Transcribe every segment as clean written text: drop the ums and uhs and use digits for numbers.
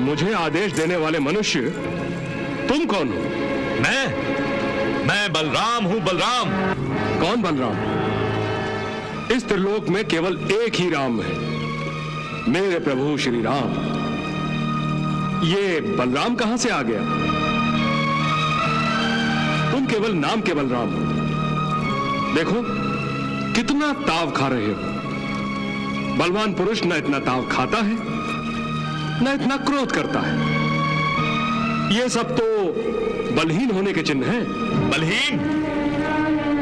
मुझे आदेश देने वाले मनुष्य तुम कौन हो? मैं बलराम हूं, बलराम। कौन बलराम? इस त्रिलोक में केवल एक ही राम है, मेरे प्रभु श्री राम। ये बलराम कहां से आ गया? तुम केवल नाम के बलराम हो। देखो कितना ताव खा रहे हो। बलवान पुरुष न इतना ताव खाता है न इतना क्रोध करता है। ये सब तो बलहीन होने के चिन्ह हैं। बलहीन?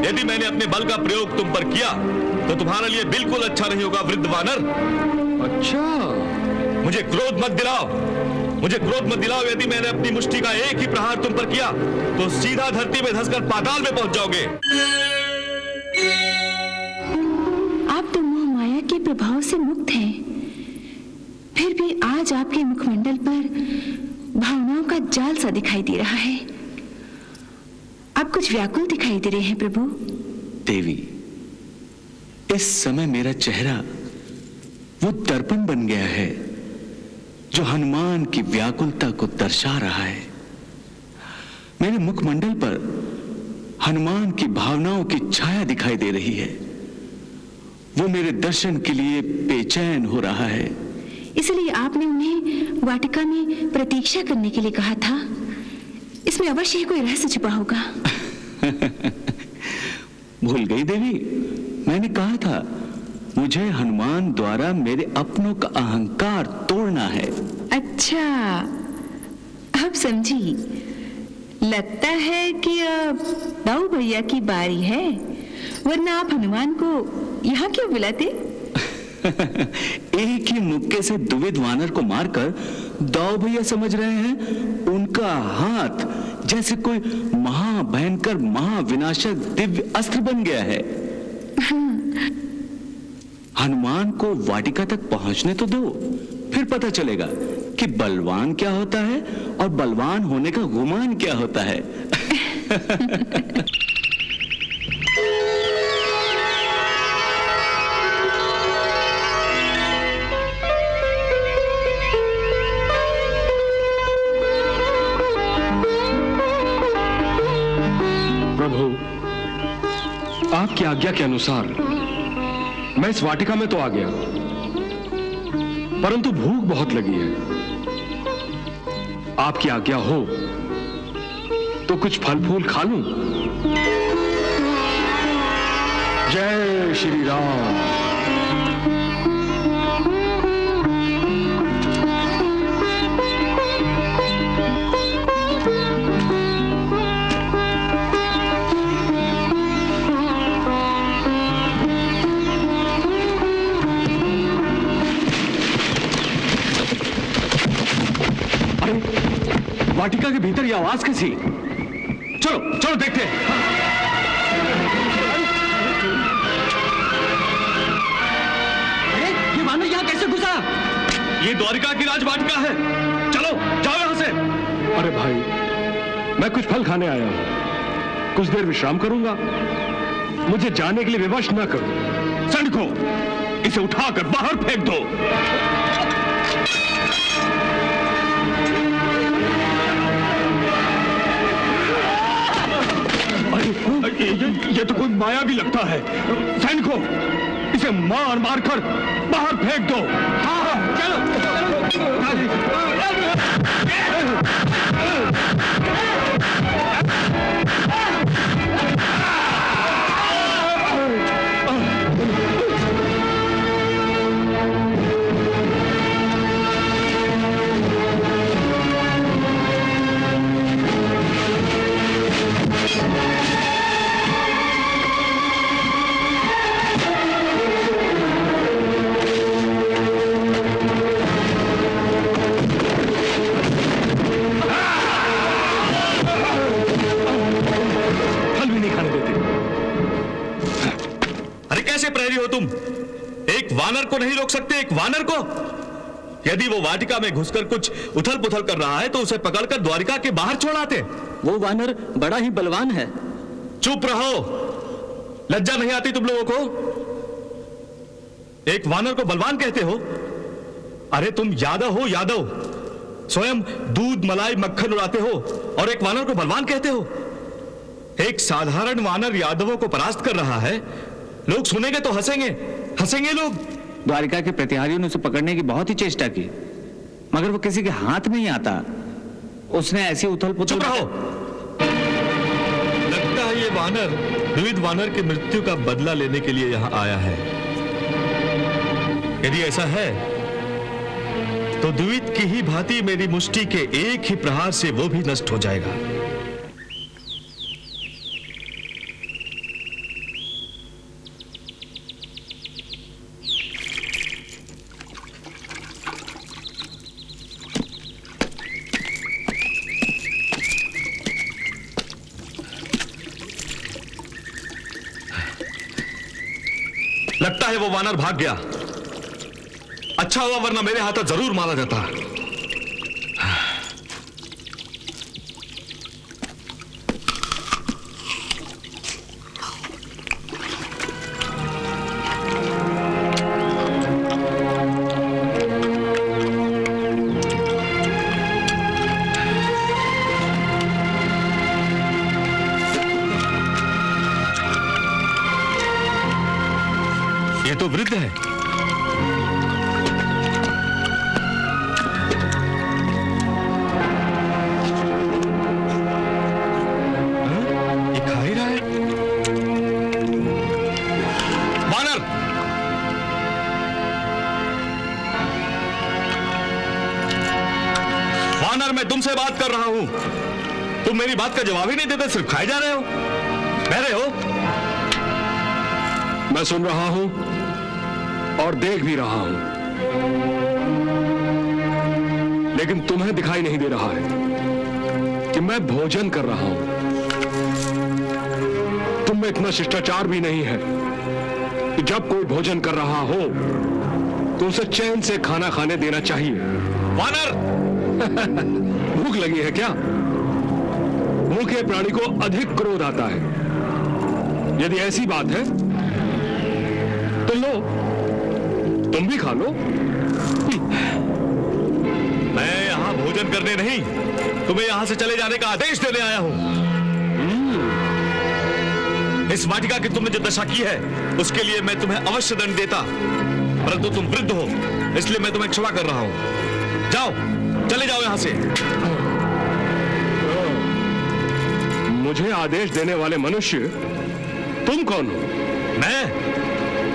यदि मैंने अपने बल का प्रयोग तुम पर किया तो तुम्हारे लिए बिल्कुल अच्छा नहीं होगा, वृद्ध वानर। अच्छा, मुझे क्रोध मत दिलाओ, मुझे क्रोध मत दिलाओ। यदि मैंने अपनी मुष्टि का एक ही प्रहार तुम पर किया तो सीधा धरती में धंसकर पाताल में पहुंच जाओगे। आप तो मोह माया के प्रभाव से मुक्त हैं, फिर भी आज आपके मुखमंडल पर भावनाओं का जाल सा दिखाई दे रहा है। आप कुछ व्याकुल दिखाई दे रहे हैं प्रभु। देवी, इस समय मेरा चेहरा वो दर्पण बन गया है जो हनुमान की व्याकुलता को दर्शा रहा है। मेरे मुखमंडल पर हनुमान की भावनाओं की छाया दिखाई दे रही है। वो मेरे दर्शन के लिए बेचैन हो रहा है। इसलिए आपने उन्हें वाटिका में प्रतीक्षा करने के लिए कहा था। इसमें अवश्य ही कोई रहस्य छुपा होगा। भूल गई देवी, मैंने कहा था मुझे हनुमान द्वारा मेरे अपनों का अहंकार तोड़ना है। अच्छा, अब समझी। लगता है कि अब दाऊ भैया की बारी है, वरना आप हनुमान को यहाँ क्यों बुलाते? एक ही मुक्के से द्विविध वानर को मारकर दाऊ भैया समझ रहे हैं। उनका हाथ जैसे कोई महाभयंकर महाविनाशक दिव्य अस्त्र बन गया है। हनुमान को वाटिका तक पहुंचने तो दो, फिर पता चलेगा कि बलवान क्या होता है और बलवान होने का गुमान क्या होता है। प्रभु, आपकी आज्ञा के अनुसार मैं इस वाटिका में तो आ गया, परंतु भूख बहुत लगी है। आपकी आज्ञा हो तो कुछ फल फूल खा लूं। जय श्री राम। वाटिका के भीतर ये आवाज कैसी? चलो चलो देखते हैं। अरे ये वानर यहाँ कैसे घुसा? ये द्वारिका की राजवाटिका है। चलो जाओ यहां से। अरे भाई, मैं कुछ फल खाने आया हूं, कुछ देर विश्राम करूंगा। मुझे जाने के लिए विवश न करो। सैनिकों, इसे उठाकर बाहर फेंक दो। ये तो कोई माया भी लगता है। सैनिकों, इसे मार मार कर बाहर फेंक दो। हाँ, चलो। वानर को नहीं रोक सकते? एक वानर को? यदि वो वाटिका में घुसकर कुछ उथल पुथल कर रहा है तो उसे पकड़कर द्वारिका के बाहर छोड़ आते। वो वानर बड़ा ही बलवान है। चुप रहो, लज्जा नहीं आती तुम लोगों को? एक वानर को बलवान कहते हो? अरे तुम यादव हो, यादव। स्वयं दूध मलाई मक्खन उड़ाते हो और एक वानर को बलवान कहते हो। एक साधारण वानर यादवों को परास्त कर रहा है, लोग सुनेंगे तो हंसेंगे, हंसेंगे लोग। द्वारिका के प्रतिहारियों ने उसे पकड़ने की बहुत ही चेष्टा की, मगर वो किसी के हाथ नहीं आता। उसने ऐसी उथल पुथल। चुप रहो। लगता है ये वानर द्विविध वानर की मृत्यु का बदला लेने के लिए यहां आया है। यदि ऐसा है तो द्विविध की ही भांति मेरी मुष्टि के एक ही प्रहार से वो भी नष्ट हो जाएगा। लगता है वो वानर भाग गया। अच्छा हुआ, वरना मेरे हाथों जरूर मारा जाता। ये तो वृद्ध है। ये खा ही रहा है। वानर, वानर, मैं तुमसे बात कर रहा हूं। तुम मेरी बात का जवाब ही नहीं देते, सिर्फ खाए जा रहे हो, बह रहे हो। मैं सुन रहा हूं और देख भी रहा हूं, लेकिन तुम्हें दिखाई नहीं दे रहा है कि मैं भोजन कर रहा हूं। तुम में इतना शिष्टाचार भी नहीं है कि जब कोई भोजन कर रहा हो तो उसे चैन से खाना खाने देना चाहिए। वानर, भूख लगी है क्या? भूखे प्राणी को अधिक क्रोध आता है। यदि ऐसी बात है तो लो, तुम भी खा लो। मैं यहां भोजन करने नहीं, तुम्हें यहां से चले जाने का आदेश देने आया हूं। इस वाटिका की तुमने जो दशा की है उसके लिए मैं तुम्हें अवश्य दंड देता, परंतु तुम वृद्ध हो, इसलिए मैं तुम्हें क्षमा कर रहा हूं। जाओ, चले जाओ यहां से। मुझे आदेश देने वाले मनुष्य तुम कौन हो?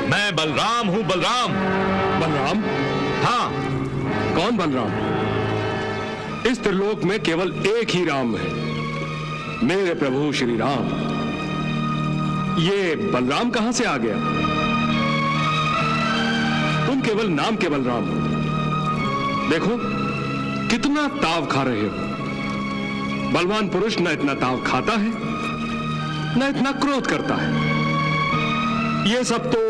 मैं बलराम हूं, बलराम। बलराम? हाँ। कौन बलराम? इस त्रिलोक में केवल एक ही राम है, मेरे प्रभु श्री राम। ये बलराम कहां से आ गया? तुम केवल नाम के बलराम हो। देखो कितना ताव खा रहे हो। बलवान पुरुष न इतना ताव खाता है न इतना क्रोध करता है। ये सब तो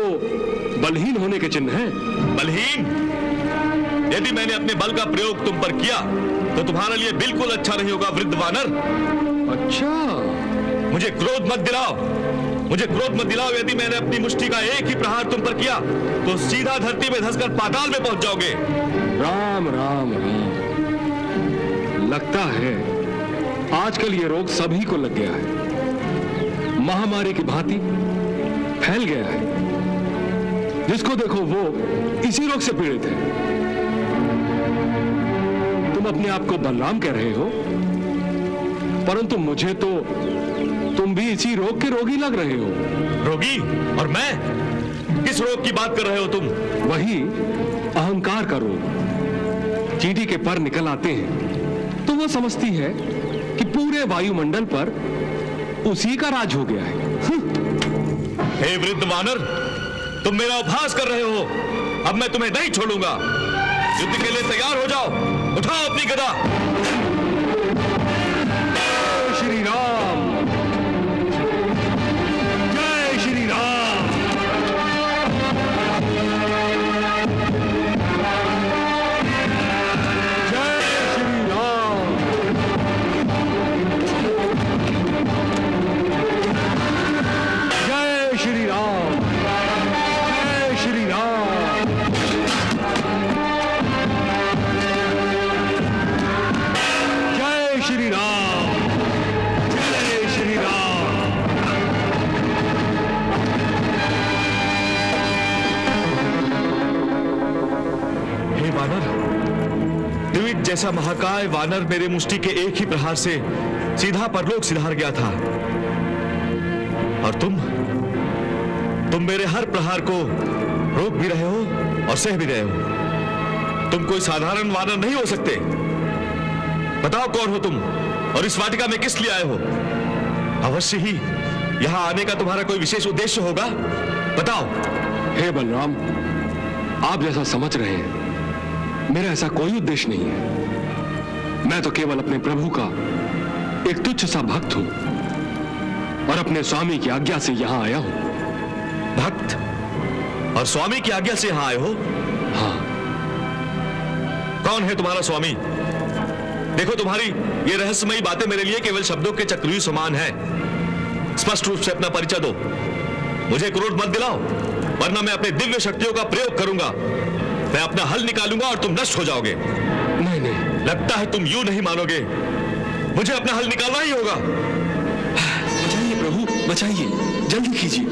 बलहीन होने के चिन्ह हैं। बलहीन? यदि मैंने अपने बल का प्रयोग तुम पर किया तो तुम्हारे लिए बिल्कुल अच्छा नहीं होगा, वृद्ध वानर। अच्छा, मुझे क्रोध मत दिलाओ, मुझे क्रोध मत दिलाओ। यदि मैंने अपनी मुष्टि का एक ही प्रहार तुम पर किया तो सीधा धरती में धंसकर पाताल में पहुंच जाओगे। राम राम राम। लगता है आजकल ये रोग सभी को लग गया है, महामारी की भांति फैल गया है। जिसको देखो वो इसी रोग से पीड़ित है। तुम अपने आप को बलराम कह रहे हो, परंतु मुझे तो तुम भी इसी रोग के रोगी लग रहे हो। रोगी? और मैं? किस रोग की बात कर रहे हो तुम? वही अहंकार का रोग। चींटी के पर निकल आते हैं तो वो समझती है कि पूरे वायुमंडल पर उसी का राज हो गया है। हे वृद्ध वानर, तुम मेरा उपहास कर रहे हो। अब मैं तुम्हें नहीं छोड़ूंगा। युद्ध के लिए तैयार हो जाओ, उठाओ अपनी गदा। श्री राम, जय श्री राम। जय श्री राम। जय श्री राम। जय श्री राम। द्विविद जैसा महाकाय वानर मेरे मुष्टि के एक ही प्रहार से सीधा परलोक सिधार गया था। और तुम मेरे हर प्रहार को रोक भी रहे हो और सह भी रहे हो। तुम कोई साधारण वानर नहीं हो सकते। बताओ कौन हो तुम और इस वाटिका में किस लिए आए हो? अवश्य ही यहां आने का तुम्हारा कोई विशेष उद्देश्य होगा। बताओ। हे बलराम, आप जैसा समझ रहे हैं मेरा ऐसा कोई उद्देश्य नहीं है। मैं तो केवल अपने प्रभु का एक तुच्छ सा भक्त हूं और अपने स्वामी की आज्ञा से यहां आया हूं। भक्त और स्वामी की आज्ञा से यहां आए हो? हाँ। कौन है तुम्हारा स्वामी? देखो, तुम्हारी ये रहस्यमयी बातें मेरे लिए केवल शब्दों के चक्रव्यूह समान है। स्पष्ट रूप से अपना परिचय दो। मुझे क्रोध मत दिलाओ, वरना मैं अपने दिव्य शक्तियों का प्रयोग करूंगा। मैं अपना हल निकालूंगा और तुम नष्ट हो जाओगे। नहीं नहीं, लगता है तुम यूं नहीं मानोगे। मुझे अपना हल निकालना ही होगा। बचाइए प्रभु, बचाइए, जल्दी कीजिए।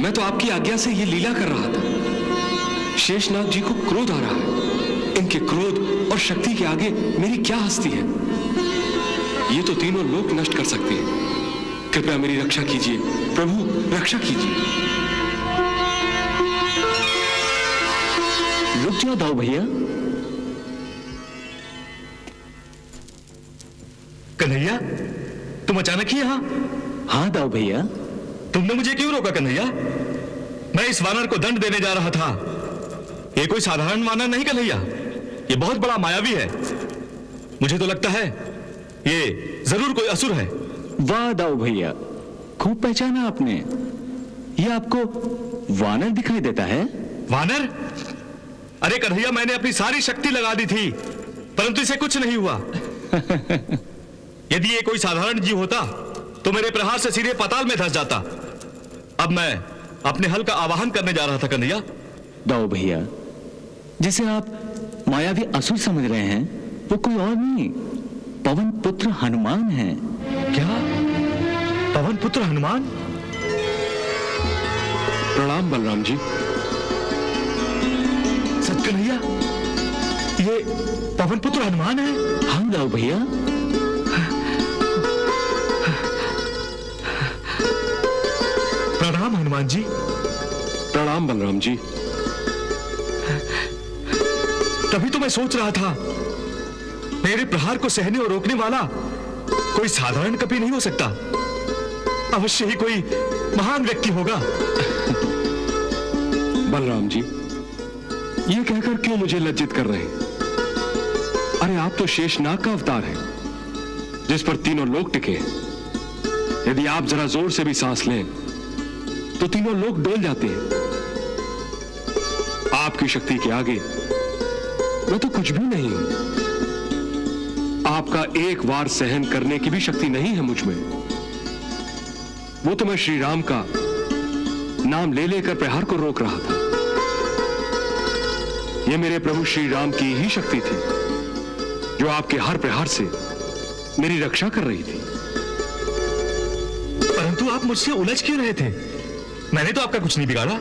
मैं तो आपकी आज्ञा से ये लीला कर रहा था। शेषनाग जी को क्रोध आ रहा है। इनके क्रोध और शक्ति के आगे मेरी क्या हस्ती है? ये तो तीनों लोक नष्ट कर सकते हैं। कृपया मेरी रक्षा कीजिए प्रभु, रक्षा कीजिए। रुक जाओ दाऊ भैया। कन्हैया, तुम अचानक ही यहां? हाँ दाऊ भैया। तुमने मुझे क्यों रोका कन्हैया? मैं इस वानर को दंड देने जा रहा था। ये कोई साधारण वानर नहीं कन्हैया, ये बहुत बड़ा मायावी है। मुझे तो लगता है ये जरूर कोई असुर है। वाह दाऊ भैया, खूब पहचाना आपने। ये आपको वानर दिखाई देता है? वानर? अरे कन्हैया, मैंने अपनी सारी शक्ति लगा दी थी, परंतु इसे कुछ नहीं हुआ। यदि ये कोई साधारण जीव होता तो मेरे प्रहार से सीधे पाताल में धंस जाता। अब मैं अपने हल का आवाहन करने जा रहा था कन्हैया। दाऊ भैया, जिसे आप मायावी असुर समझ रहे हैं वो कोई और नहीं, पवन पुत्र हनुमान है। क्या? पवन पुत्र हनुमान? प्रणाम बलराम जी। सच कन्हैया, ये पवन पुत्र हनुमान है? हाँ दाऊ भैया। प्रणाम हनुमान जी। प्रणाम बलराम जी। तभी तो मैं सोच रहा था, मेरे प्रहार को सहने और रोकने वाला कोई साधारण कपि नहीं हो सकता। अवश्य ही कोई महान व्यक्ति होगा। बलराम जी, ये कहकर क्यों मुझे लज्जित कर रहे हैं? अरे आप तो शेषनाग का अवतार हैं, जिस पर तीनों लोक टिके हैं। यदि आप जरा जोर से भी सांस लें तो तीनों लोक डोल जाते हैं। आपकी शक्ति के आगे मैं तो कुछ भी नहीं हूं। आपका एक वार सहन करने की भी शक्ति नहीं है मुझ में। वो तो मैं श्री राम का नाम ले लेकर प्रहार को रोक रहा था। यह मेरे प्रभु श्री राम की ही शक्ति थी, जो आपके हर प्रहार से मेरी रक्षा कर रही थी। परंतु आप मुझसे उलझ क्यों रहे थे? मैंने तो आपका कुछ नहीं बिगाड़ा।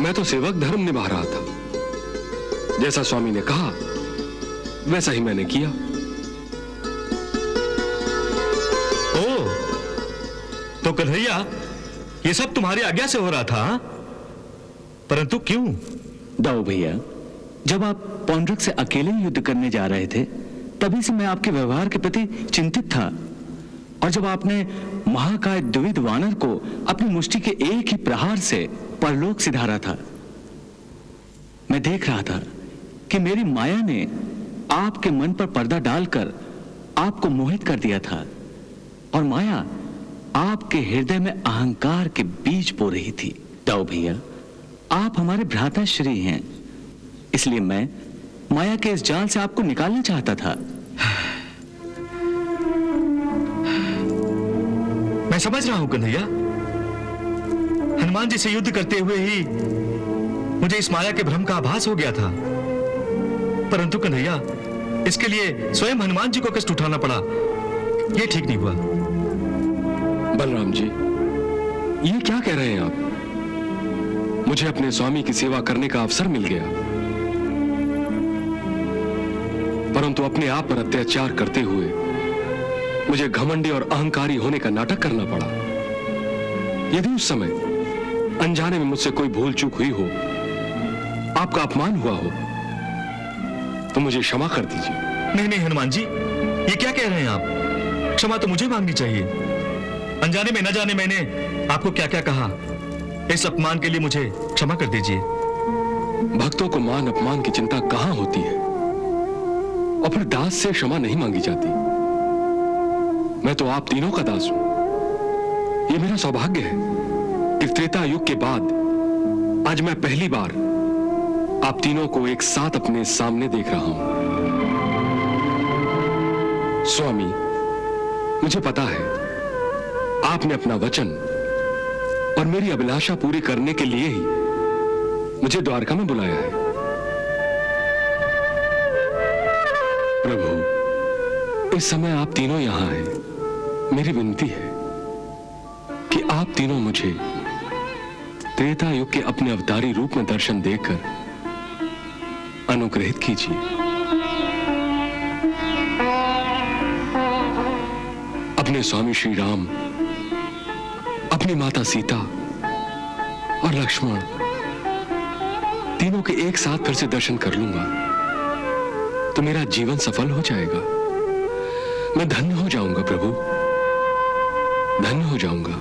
मैं तो सेवक धर्म निभा रहा था। जैसा स्वामी ने कहा वैसा ही मैंने किया। ओ, तो कन्हैया, ये सब तुम्हारी आज्ञा से हो रहा था? परंतु क्यों? दाऊ भैया, जब आप पौंड्रक से अकेले युद्ध करने जा रहे थे, तभी से मैं आपके व्यवहार के प्रति चिंतित था। और जब आपने महाकाय द्विविद वानर को अपनी मुष्टि के एक ही प्रहार से परलोक सिधारा था, मैं देख रहा था कि मेरी माया ने आपके मन पर पर्दा डालकर आपको मोहित कर दिया था, और माया आपके हृदय में अहंकार के बीज बो रही थी। दाऊ भैया, आप हमारे भ्राताश्री हैं, इसलिए मैं माया के इस जाल से आपको निकालना चाहता था। मैं समझ रहा हूं कन्हैया। हनुमान जी से युद्ध करते हुए ही मुझे इस माया के भ्रम का आभास हो गया था। परंतु कन्हैया, इसके लिए स्वयं हनुमान जी को कष्ट उठाना पड़ा। यह ठीक नहीं हुआ। बलराम जी, ये क्या कह रहे हैं आप? मुझे अपने स्वामी की सेवा करने का अवसर मिल गया। परंतु अपने आप पर अत्याचार करते हुए मुझे घमंडी और अहंकारी होने का नाटक करना पड़ा। यदि उस समय अनजाने में मुझसे कोई भूल चूक हुई हो, आपका अपमान हुआ हो, तो मुझे क्षमा कर दीजिए। नहीं नहीं हनुमान जी, ये क्या कह रहे हैं आप? क्षमा तो मुझे मांगनी चाहिए। अनजाने में न जाने मैंने आपको क्या क्या कहा, इस अपमान के लिए मुझे क्षमा कर दीजिए। भक्तों को मान अपमान की चिंता कहां होती है, और फिर दास से क्षमा नहीं मांगी जाती। मैं तो आप तीनों का दास हूं। यह मेरा सौभाग्य है कि त्रेता युग के बाद आज मैं पहली बार आप तीनों को एक साथ अपने सामने देख रहा हूं। स्वामी, मुझे पता है आपने अपना वचन और मेरी अभिलाषा पूरी करने के लिए ही मुझे द्वारका में बुलाया है। प्रभु, इस समय आप तीनों यहां हैं। मेरी विनती है कि आप तीनों मुझे त्रेता युग के अपने अवतारी रूप में दर्शन देकर अनुग्रहित कीजिए। अपने स्वामी श्री राम, अपनी माता सीता और लक्ष्मण तीनों के एक साथ फिर से दर्शन कर लूंगा तो मेरा जीवन सफल हो जाएगा। मैं धन्य हो जाऊंगा प्रभु, धन्य हो जाऊंगा।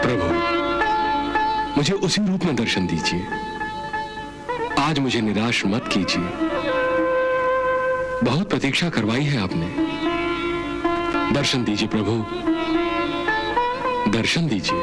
प्रभु, मुझे उसी रूप में दर्शन दीजिए। आज मुझे निराश मत कीजिए। बहुत प्रतीक्षा करवाई है आपने। दर्शन दीजिए प्रभु, दर्शन दीजिए।